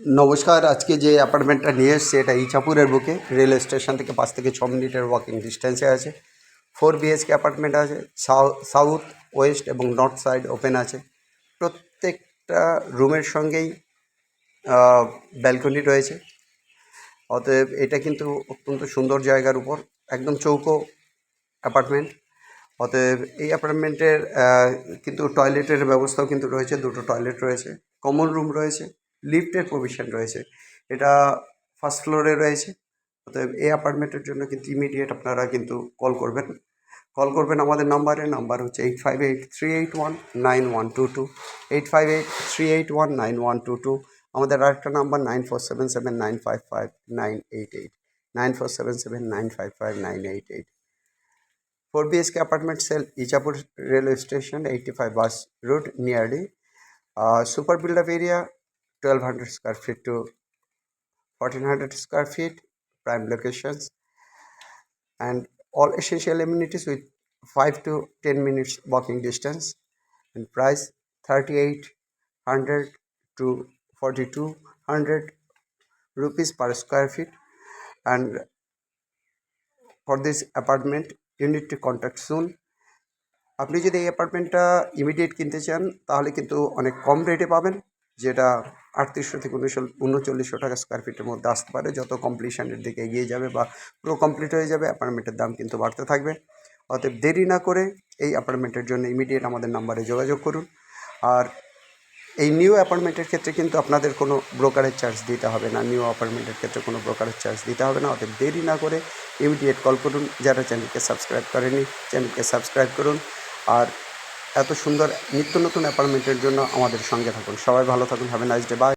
নমস্কার। আজকে যে অ্যাপার্টমেন্টটা নিয়ে এসেছি এটা ইছাপুরের বুকে, রেল স্টেশন থেকে 5 থেকে 6 মিনিটের ওয়াকিং ডিস্টেন্সে আছে। 4 বিএইচকে অ্যাপার্টমেন্ট আছে। সাউথ, ওয়েস্ট এবং নর্থ সাইড ওপেন আছে। প্রত্যেকটা রুমের সঙ্গেই ব্যালকনি রয়েছে। অতএব এটা কিন্তু অত্যন্ত সুন্দর জায়গার উপর, একদম চৌকো অ্যাপার্টমেন্ট। অতএব এই অ্যাপার্টমেন্টের কিন্তু টয়লেটের ব্যবস্থাও কিন্তু রয়েছে, 2টো টয়লেট রয়েছে, কমন রুম রয়েছে, লিফটের প্রভিশন রয়েছে। এটা ফার্স্ট ফ্লোরে রয়েছে। অতএব এই অ্যাপার্টমেন্টের জন্য কিন্তু ইমিডিয়েট আপনারা কিন্তু কল করবেন আমাদের নাম্বার হচ্ছে 8583819122, 8583819122। আমাদের আরেকটা number 9477955988, 9477955988। 4 BHK apartment sale, Ichapur railway station, 85 bus route nearly. Super build-up area, 1200 square feet to 1400 square feet, prime locations, and all essential amenities with 5 to 10 minutes walking distance, and price 3800 to 4200 rupees per square feet. And for this apartment you need to contact soon. আপনি যদি এই অ্যাপার্টমেন্টটা immediate কিনতে চান তাহলে কিন্তু অনেক কম রেটে পাবেন, যেটা 3800 থেকে 3900 টাকা স্কোয়ার ফিটের মধ্যে আসতে পারে। যত কমপ্লিশনের দিকে এগিয়ে যাবে বা পুরো কমপ্লিট হয়ে যাবে অ্যাপার্টমেন্টের দাম কিন্তু বাড়তে থাকবে। অতএব দেরি না করে এই অ্যাপার্টমেন্টের জন্য ইমিডিয়েট আমাদের নাম্বারে যোগাযোগ করুন। আর এই নিউ অ্যাপার্টমেন্টের ক্ষেত্রে কিন্তু আপনাদের কোনো ব্রোকারেজ চার্জ দিতে হবে না, নিউ অ্যাপার্টমেন্টের ক্ষেত্রে কোনো ব্রোকারেজ চার্জ দিতে হবে না। অতএব দেরি না করে ইমিডিয়েট কল করুন। যারা চ্যানেলকে সাবস্ক্রাইব করেনি চ্যানেলকে সাবস্ক্রাইব করুন। আর এত সুন্দর নিত্য নতুন অ্যাপার্টমেন্টের জন্য আমাদের সঙ্গে থাকুন। সবাই ভালো থাকুন। Have a nice day. By.